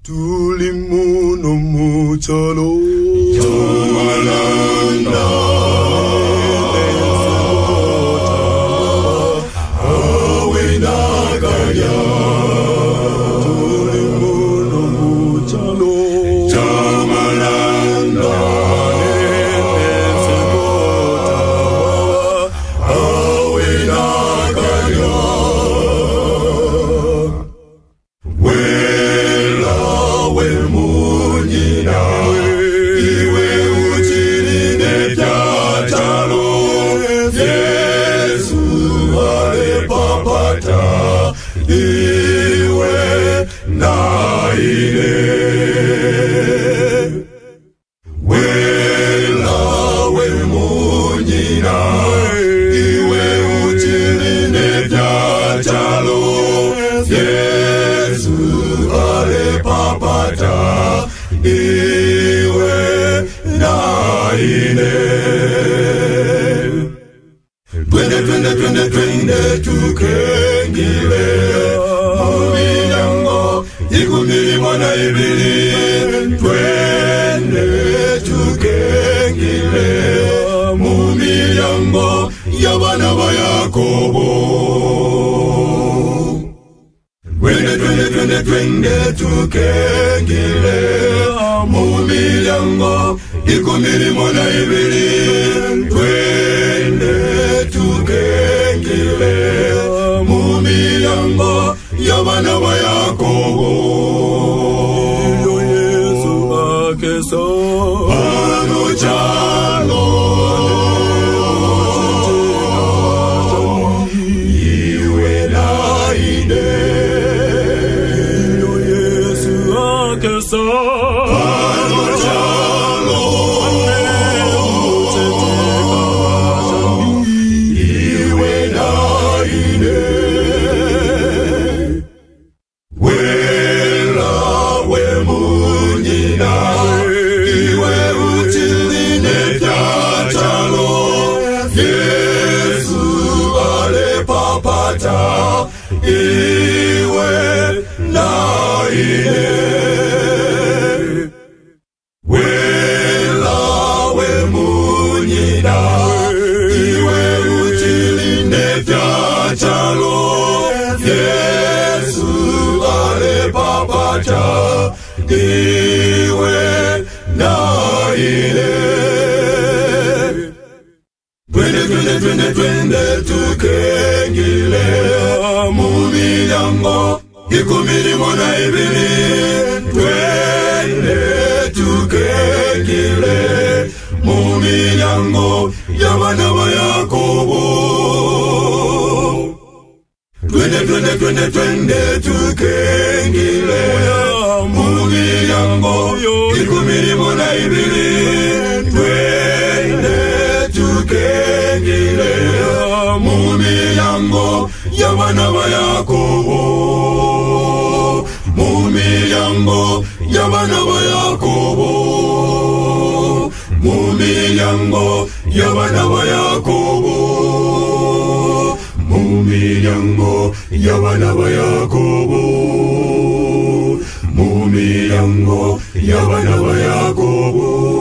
tuli muno muchalo Jomalanda awe nagaya tuli muno muchalo Jomalanda awe nagaya Iwe naile wela we munyina iwe uchiline vyachalo Yesu ale papata iwe naile Twende tukengile Muminyango Ikumili mwana ibili Twende tukengile Muminyango Yabana wa Yakobo Twende tukengile Muminyango Ikumili mwana ibili Twende tukengile Mumiyango Yabana wa Yakobo Yo Yesu akeso Ano chalo Iwe naide Yo Yesu akeso Ano chalo Iwe naile wela we munyina iwe uchiline vyachalo Yesu ale papata iwe naile Twende tukengile Muminyango Ikumili mwana ibili Twende tukengile Muminyango Yabana wa Yakobo Twende tukengile Muminyango Ikumili mwana ibili Twende tukengile Muminyango Yabana wa Yakobo Muminyango Yabana wa Yakobo Muminyango Yabana wa Yakobo Muminyango Yabana wa Yakobo Muminyango Yabana wa Yakobo